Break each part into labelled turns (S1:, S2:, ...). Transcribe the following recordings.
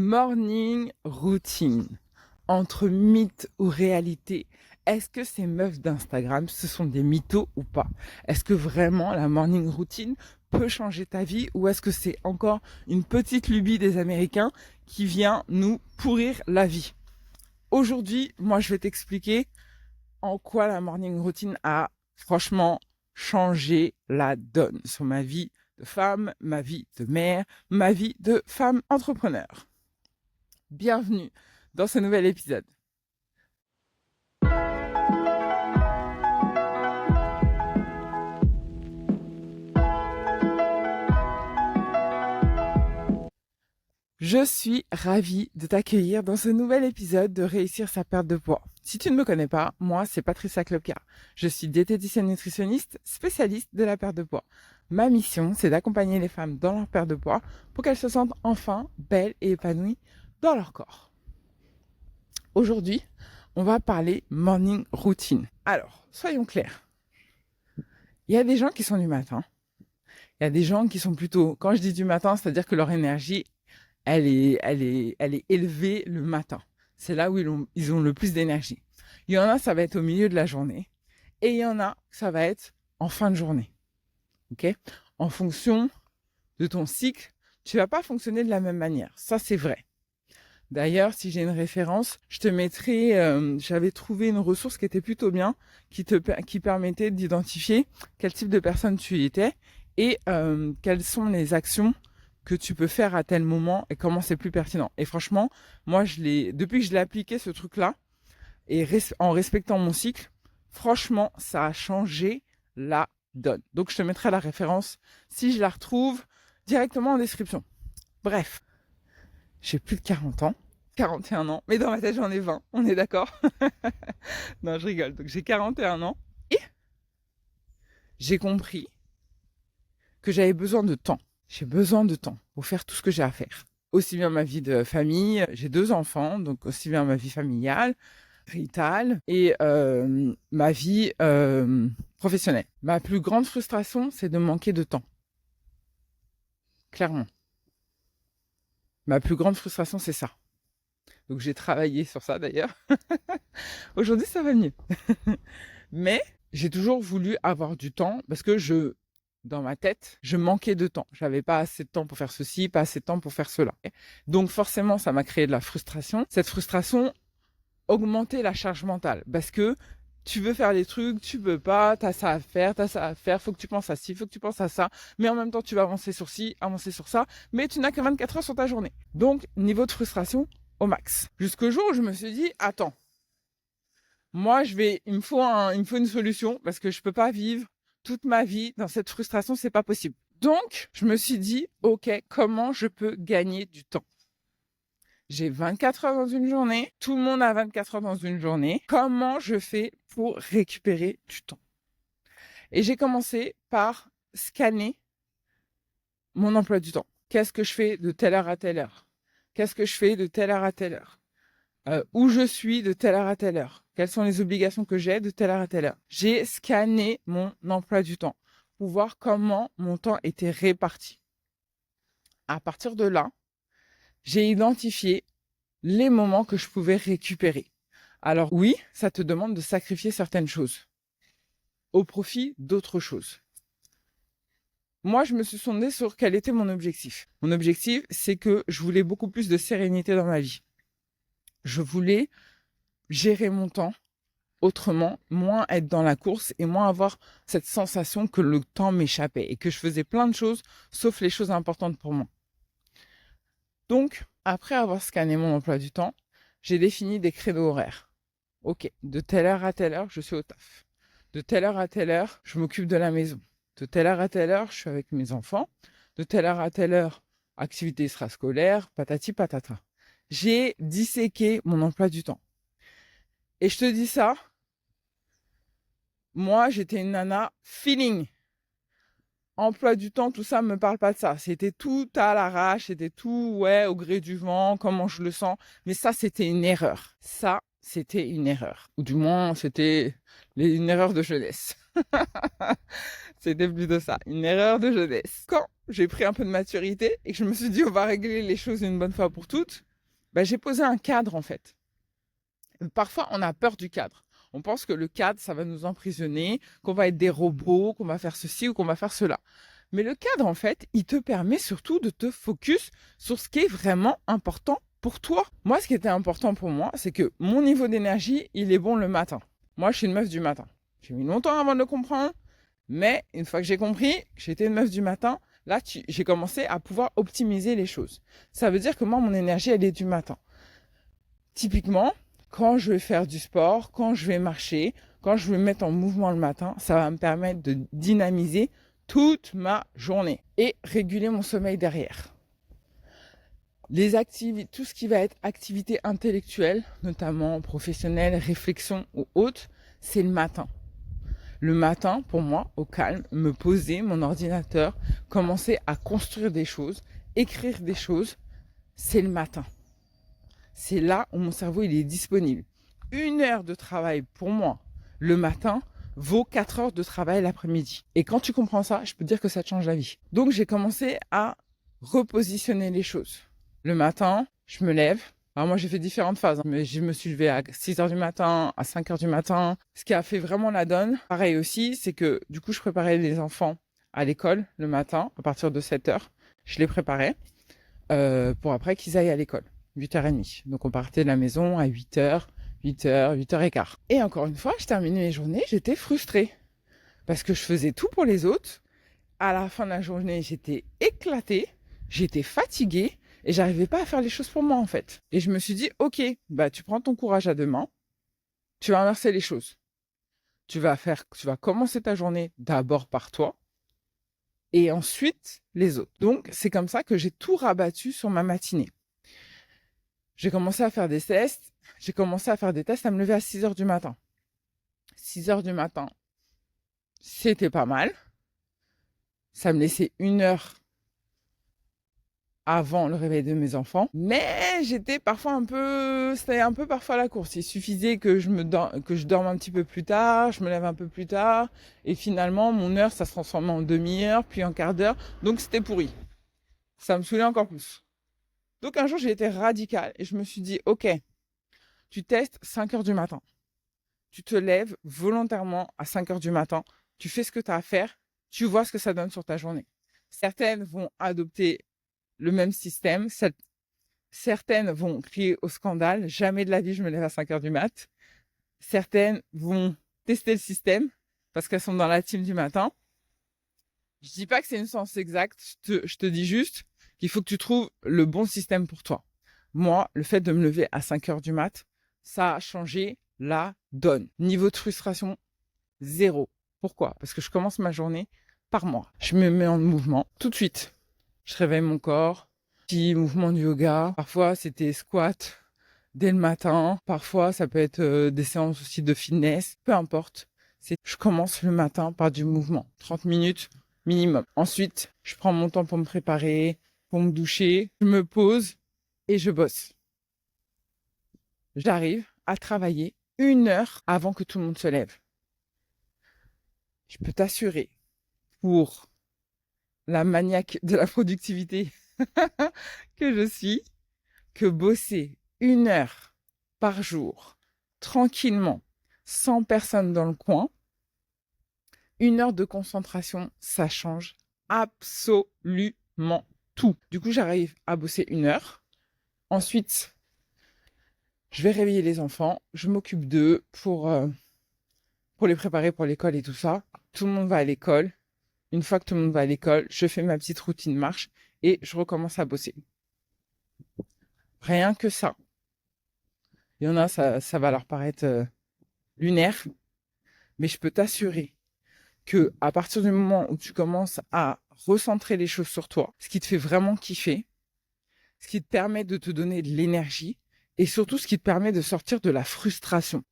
S1: Morning routine. Entre mythe ou réalité, est-ce que ces meufs d'Instagram, ce sont des mythos ou pas? Est-ce que vraiment la morning routine peut changer ta vie ou est-ce que c'est encore une petite lubie des Américains qui vient nous pourrir la vie? Aujourd'hui, moi, je vais t'expliquer en quoi la morning routine a franchement changé la donne sur ma vie de femme, ma vie de mère, ma vie de femme entrepreneur. Bienvenue dans ce nouvel épisode. Je suis ravie de t'accueillir dans ce nouvel épisode de Réussir sa perte de poids. Si tu ne me connais pas, moi c'est Patricia Klopka. Je suis diététicienne nutritionniste, spécialiste de la perte de poids. Ma mission, c'est d'accompagner les femmes dans leur perte de poids pour qu'elles se sentent enfin belles et épanouies dans leur corps. Aujourd'hui, on va parler morning routine. Alors, soyons clairs. Il y a des gens qui sont du matin. Il y a des gens qui sont plutôt, quand je dis du matin, c'est-à-dire que leur énergie, elle est élevée le matin. C'est là où ils ont le plus d'énergie. Il y en a, ça va être au milieu de la journée. Et il y en a, ça va être en fin de journée. Ok ? En fonction de ton cycle, tu vas pas fonctionner de la même manière. Ça, c'est vrai. D'ailleurs, si j'ai une référence, je te mettrai, j'avais trouvé une ressource qui était plutôt bien, qui permettait d'identifier quel type de personne tu étais et quelles sont les actions que tu peux faire à tel moment et comment c'est plus pertinent. Et franchement, moi, depuis que je l'ai appliqué ce truc-là et en respectant mon cycle, franchement, ça a changé la donne. Donc, je te mettrai la référence si je la retrouve directement en description. Bref. J'ai plus de 40 ans, 41 ans, mais dans ma tête j'en ai 20, on est d'accord? Non, je rigole. Donc j'ai 41 ans et j'ai compris que j'avais besoin de temps. J'ai besoin de temps pour faire tout ce que j'ai à faire. Aussi bien ma vie de famille, j'ai 2 enfants, donc aussi bien ma vie familiale, maritale et ma vie professionnelle. Ma plus grande frustration, c'est de manquer de temps. Clairement. Ma plus grande frustration, c'est ça. Donc j'ai travaillé sur ça d'ailleurs. Aujourd'hui, ça va mieux. Mais j'ai toujours voulu avoir du temps parce que dans ma tête, je manquais de temps. J'avais pas assez de temps pour faire ceci, pas assez de temps pour faire cela. Donc forcément, ça m'a créé de la frustration. Cette frustration augmentait la charge mentale parce que tu veux faire des trucs, tu peux pas, t'as ça à faire, faut que tu penses à ci, faut que tu penses à ça, mais en même temps tu vas avancer sur ci, avancer sur ça, mais tu n'as que 24 heures sur ta journée. Donc, niveau de frustration au max. Jusqu'au jour où je me suis dit, attends, moi il me faut une solution parce que je peux pas vivre toute ma vie dans cette frustration, c'est pas possible. Donc, je me suis dit, ok, comment je peux gagner du temps? J'ai 24 heures dans une journée. Tout le monde a 24 heures dans une journée. Comment je fais pour récupérer du temps? Et j'ai commencé par scanner mon emploi du temps. Qu'est-ce que je fais de telle heure à telle heure? Qu'est-ce que je fais de telle heure à telle heure? Où je suis de telle heure à telle heure? Quelles sont les obligations que j'ai de telle heure à telle heure? J'ai scanné mon emploi du temps pour voir comment mon temps était réparti. À partir de là, j'ai identifié les moments que je pouvais récupérer. Alors oui, ça te demande de sacrifier certaines choses au profit d'autres choses. Moi, je me suis sondée sur quel était mon objectif. Mon objectif, c'est que je voulais beaucoup plus de sérénité dans ma vie. Je voulais gérer mon temps autrement, moins être dans la course et moins avoir cette sensation que le temps m'échappait et que je faisais plein de choses sauf les choses importantes pour moi. Donc, après avoir scanné mon emploi du temps, j'ai défini des créneaux horaires. Ok, de telle heure à telle heure, je suis au taf. De telle heure à telle heure, je m'occupe de la maison. De telle heure à telle heure, je suis avec mes enfants. De telle heure à telle heure, activité extrascolaire, patati patata. J'ai disséqué mon emploi du temps. Et je te dis ça, moi, j'étais une nana feeling. Emploi du temps, tout ça, me parle pas de ça. C'était tout à l'arrache, c'était tout, ouais, au gré du vent, comment je le sens. Mais ça, c'était une erreur. Ça, c'était une erreur. Ou du moins, c'était une erreur de jeunesse. C'était plus de ça, une erreur de jeunesse. Quand j'ai pris un peu de maturité et que je me suis dit, on va régler les choses une bonne fois pour toutes, J'ai posé un cadre en fait. Parfois, on a peur du cadre. On pense que le cadre, ça va nous emprisonner, qu'on va être des robots, qu'on va faire ceci ou qu'on va faire cela. Mais le cadre, en fait, il te permet surtout de te focus sur ce qui est vraiment important pour toi. Moi, ce qui était important pour moi, c'est que mon niveau d'énergie, il est bon le matin. Moi, je suis une meuf du matin. J'ai mis longtemps avant de le comprendre, mais une fois que j'ai compris que j'étais une meuf du matin, là, j'ai commencé à pouvoir optimiser les choses. Ça veut dire que moi, mon énergie, elle est du matin. Typiquement, quand je vais faire du sport, quand je vais marcher, quand je vais me mettre en mouvement le matin, ça va me permettre de dynamiser toute ma journée et réguler mon sommeil derrière. Tout ce qui va être activité intellectuelle, notamment professionnelle, réflexion ou autre, c'est le matin. Le matin, pour moi, au calme, me poser mon ordinateur, commencer à construire des choses, écrire des choses, c'est le matin. C'est là où mon cerveau il est disponible. 1 heure de travail pour moi le matin vaut 4 heures de travail l'après-midi. Et quand tu comprends ça, je peux te dire que ça te change la vie. Donc j'ai commencé à repositionner les choses. Le matin, je me lève. Alors moi j'ai fait différentes phases, mais je me suis levée à 6 heures du matin, à 5 heures du matin. Ce qui a fait vraiment la donne, pareil aussi, c'est que du coup je préparais les enfants à l'école le matin, à partir de 7 heures. Je les préparais pour après qu'ils aillent à l'école. 8h30. Donc on partait de la maison à 8h, 8h15. Et encore une fois, je terminais mes journées, j'étais frustrée. Parce que je faisais tout pour les autres. À la fin de la journée, j'étais éclatée, j'étais fatiguée et j'arrivais pas à faire les choses pour moi en fait. Et je me suis dit, ok, tu prends ton courage à deux mains, tu vas inverser les choses. Tu vas commencer ta journée d'abord par toi et ensuite les autres. Donc c'est comme ça que j'ai tout rabattu sur ma matinée. J'ai commencé à faire des tests. J'ai commencé à faire des tests à me lever à 6 heures du matin. 6 heures du matin, c'était pas mal. Ça me laissait 1 heure avant le réveil de mes enfants. Mais c'était un peu parfois la course. Il suffisait que je dorme un petit peu plus tard, je me lève un peu plus tard. Et finalement, mon heure, ça se transformait en demi-heure, puis en quart d'heure. Donc c'était pourri. Ça me saoulait encore plus. Donc un jour, j'ai été radicale et je me suis dit, ok, tu testes 5 heures du matin. Tu te lèves volontairement à 5 heures du matin. Tu fais ce que tu as à faire. Tu vois ce que ça donne sur ta journée. Certaines vont adopter le même système. Certaines vont crier au scandale. Jamais de la vie, je me lève à 5 heures du mat. Certaines vont tester le système parce qu'elles sont dans la team du matin. Je dis pas que c'est une science exacte. Je te dis juste qu'il faut que tu trouves le bon système pour toi. Moi, le fait de me lever à 5 heures du mat, ça a changé la donne. Niveau de frustration, 0. Pourquoi? Parce que je commence ma journée par moi. Je me mets en mouvement tout de suite. Je réveille mon corps, petit mouvement de yoga. Parfois, c'était squat dès le matin. Parfois, ça peut être des séances aussi de fitness. Peu importe. Je commence le matin par du mouvement. 30 minutes minimum. Ensuite, je prends mon temps pour me préparer, pour me doucher. Je me pose et je bosse. J'arrive à travailler 1 heure avant que tout le monde se lève. Je peux t'assurer, pour la maniaque de la productivité que je suis, que bosser 1 heure par jour, tranquillement, sans personne dans le coin, 1 heure de concentration, ça change absolument tout. Du coup, j'arrive à bosser 1 heure. Ensuite, je vais réveiller les enfants, je m'occupe d'eux pour les préparer pour l'école et tout ça. Tout le monde va à l'école. Une fois que tout le monde va à l'école, je fais ma petite routine marche et je recommence à bosser. Rien que ça. Il y en a, ça va leur paraître lunaire, mais je peux t'assurer que à partir du moment où tu commences à recentrer les choses sur toi, ce qui te fait vraiment kiffer, ce qui te permet de te donner de l'énergie et surtout ce qui te permet de sortir de la frustration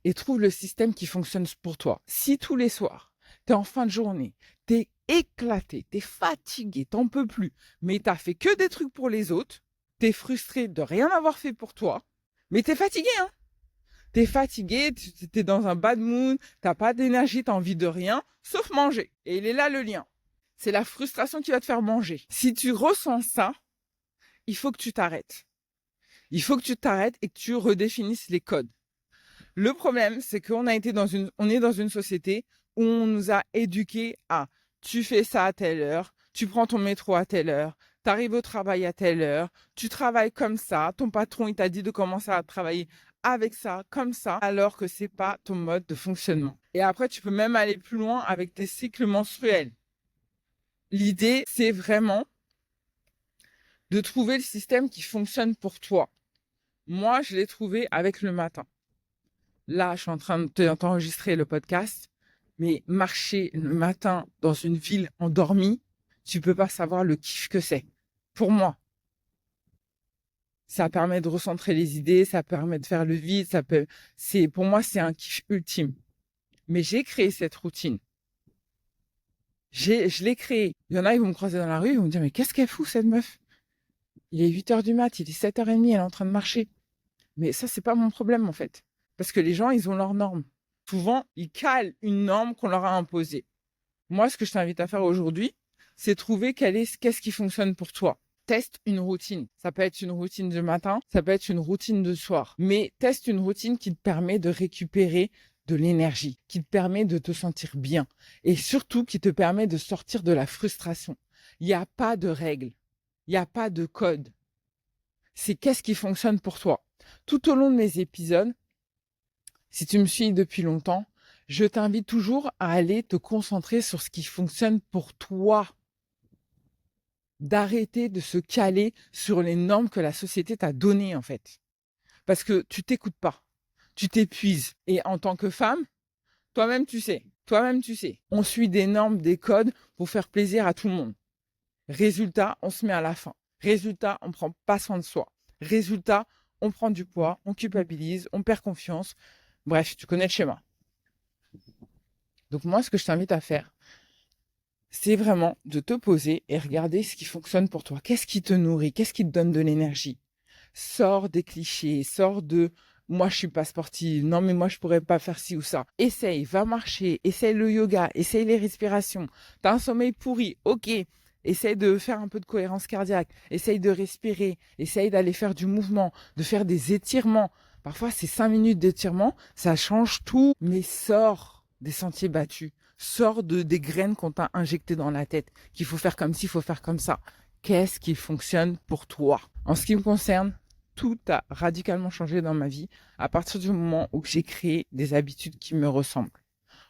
S1: et trouve le système qui fonctionne pour toi. Si tous les soirs, t'es en fin de journée, t'es éclaté, t'es fatigué, t'en peux plus, mais t'as fait que des trucs pour les autres, t'es frustré de rien avoir fait pour toi, mais t'es fatigué, hein. T'es fatigué, t'es dans un bad mood, t'as pas d'énergie, t'as envie de rien, sauf manger. Et il est là le lien. C'est la frustration qui va te faire manger. Si tu ressens ça, il faut que tu t'arrêtes. Il faut que tu t'arrêtes et que tu redéfinisses les codes. Le problème, c'est qu'on on est dans une société où on nous a éduqués à tu fais ça à telle heure, tu prends ton métro à telle heure, tu arrives au travail à telle heure, tu travailles comme ça, ton patron il t'a dit de commencer à travailler avec ça, comme ça, alors que c'est pas ton mode de fonctionnement. Et après, tu peux même aller plus loin avec tes cycles menstruels. L'idée, c'est vraiment de trouver le système qui fonctionne pour toi. Moi, je l'ai trouvé avec le matin. Là, je suis en train de t'enregistrer le podcast, mais marcher le matin dans une ville endormie, tu peux pas savoir le kiff que c'est. Pour moi, ça permet de recentrer les idées, ça permet de faire le vide, pour moi, c'est un kiff ultime. Mais j'ai créé cette routine. Je l'ai créée. Il y en a, ils vont me croiser dans la rue, ils vont me dire, mais qu'est-ce qu'elle fout, cette meuf? Il est 8h du mat, il est 7h30, elle est en train de marcher. Mais ça, c'est pas mon problème, en fait. Parce que les gens, ils ont leurs normes. Souvent, ils calent une norme qu'on leur a imposée. Moi, ce que je t'invite à faire aujourd'hui, c'est trouver qu'est-ce qui fonctionne pour toi. Teste une routine. Ça peut être une routine du matin, ça peut être une routine de soir. Mais teste une routine qui te permet de récupérer de l'énergie, qui te permet de te sentir bien et surtout qui te permet de sortir de la frustration. Il n'y a pas de règles, il n'y a pas de code. C'est qu'est-ce qui fonctionne pour toi. Tout au long de mes épisodes, si tu me suis depuis longtemps, je t'invite toujours à aller te concentrer sur ce qui fonctionne pour toi. D'arrêter de se caler sur les normes que la société t'a données, en fait. Parce que tu t'écoutes pas. Tu t'épuises. Et en tant que femme, toi-même, tu sais. On suit des normes, des codes pour faire plaisir à tout le monde. Résultat, on se met à la fin. Résultat, on prend pas soin de soi. Résultat, on prend du poids, on culpabilise, on perd confiance. Bref, tu connais le schéma. Donc moi, ce que je t'invite à faire, c'est vraiment de te poser et regarder ce qui fonctionne pour toi. Qu'est-ce qui te nourrit? Qu'est-ce qui te donne de l'énergie? Sors des clichés, sors de « moi, je suis pas sportive, non, mais moi, je pourrais pas faire ci ou ça ». Essaye, va marcher, essaye le yoga, essaye les respirations. T'as un sommeil pourri, ok. Essaye de faire un peu de cohérence cardiaque, essaye de respirer, essaye d'aller faire du mouvement, de faire des étirements. Parfois, c'est 5 minutes d'étirement, ça change tout, mais sors des sentiers battus. Sors des graines qu'on t'a injectées dans la tête, qu'il faut faire comme ci, il faut faire comme ça. Qu'est-ce qui fonctionne pour toi? En ce qui me concerne, tout a radicalement changé dans ma vie à partir du moment où j'ai créé des habitudes qui me ressemblent.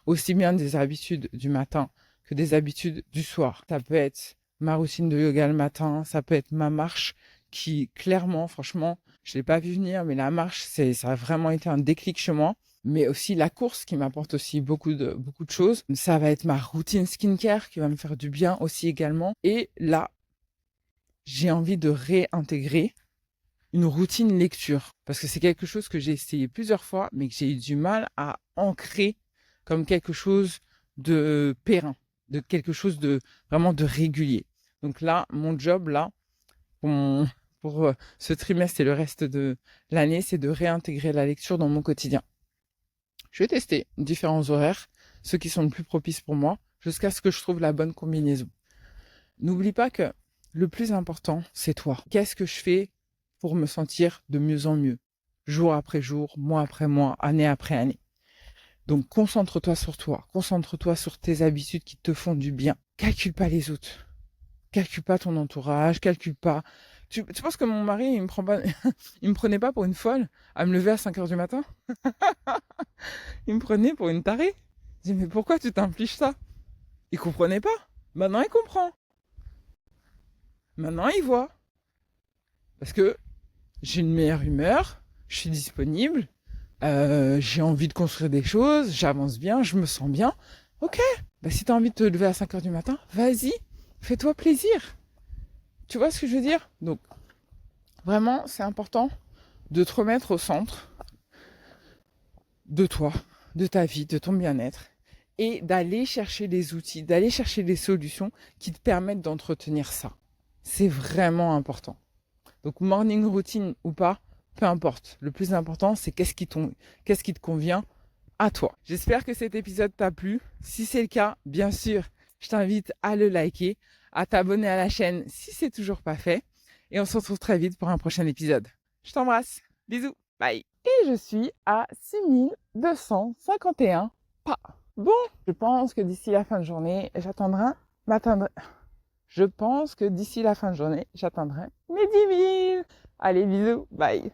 S1: Aussi bien des habitudes du matin que des habitudes du soir. Ça peut être ma routine de yoga le matin, ça peut être ma marche qui, clairement, franchement, je l'ai pas vu venir, mais la marche, ça a vraiment été un déclic chez moi. Mais aussi la course qui m'apporte aussi beaucoup de choses. Ça va être ma routine skincare qui va me faire du bien aussi également. Et là, j'ai envie de réintégrer une routine lecture. Parce que c'est quelque chose que j'ai essayé plusieurs fois, mais que j'ai eu du mal à ancrer comme quelque chose de périn, de quelque chose de vraiment de régulier. Donc là, mon job, là, pour ce trimestre et le reste de l'année, c'est de réintégrer la lecture dans mon quotidien. Je vais tester différents horaires, ceux qui sont le plus propices pour moi, jusqu'à ce que je trouve la bonne combinaison. N'oublie pas que le plus important, c'est toi. Qu'est-ce que je fais pour me sentir de mieux en mieux, jour après jour, mois après mois, année après année. Donc concentre-toi sur toi, concentre-toi sur tes habitudes qui te font du bien. Calcule pas les autres, calcule pas ton entourage, calcule pas. Tu penses que mon mari, il me prenait pas pour une folle à me lever à 5h du matin? Il me prenait pour une tarée. Je dis, mais pourquoi tu t'infliges ça? Il comprenait pas. Maintenant, il comprend. Maintenant, il voit. Parce que j'ai une meilleure humeur, je suis disponible, j'ai envie de construire des choses, j'avance bien, je me sens bien. Ok, si tu as envie de te lever à 5h du matin, vas-y, fais-toi plaisir. Tu vois ce que je veux dire? Donc, vraiment, c'est important de te remettre au centre de toi, de ta vie, de ton bien-être et d'aller chercher des outils, d'aller chercher des solutions qui te permettent d'entretenir ça. C'est vraiment important. Donc, morning routine ou pas, peu importe. Le plus important, c'est qu'est-ce qui te convient à toi. J'espère que cet épisode t'a plu. Si c'est le cas, bien sûr, je t'invite à le liker, à t'abonner à la chaîne si c'est toujours pas fait. Et on se retrouve très vite pour un prochain épisode. Je t'embrasse. Bisous. Bye. Et je suis à 6251 pas. Bon, je pense que d'ici la fin de journée, je pense que d'ici la fin de journée, j'atteindrai mes 10 000. Allez, bisous. Bye.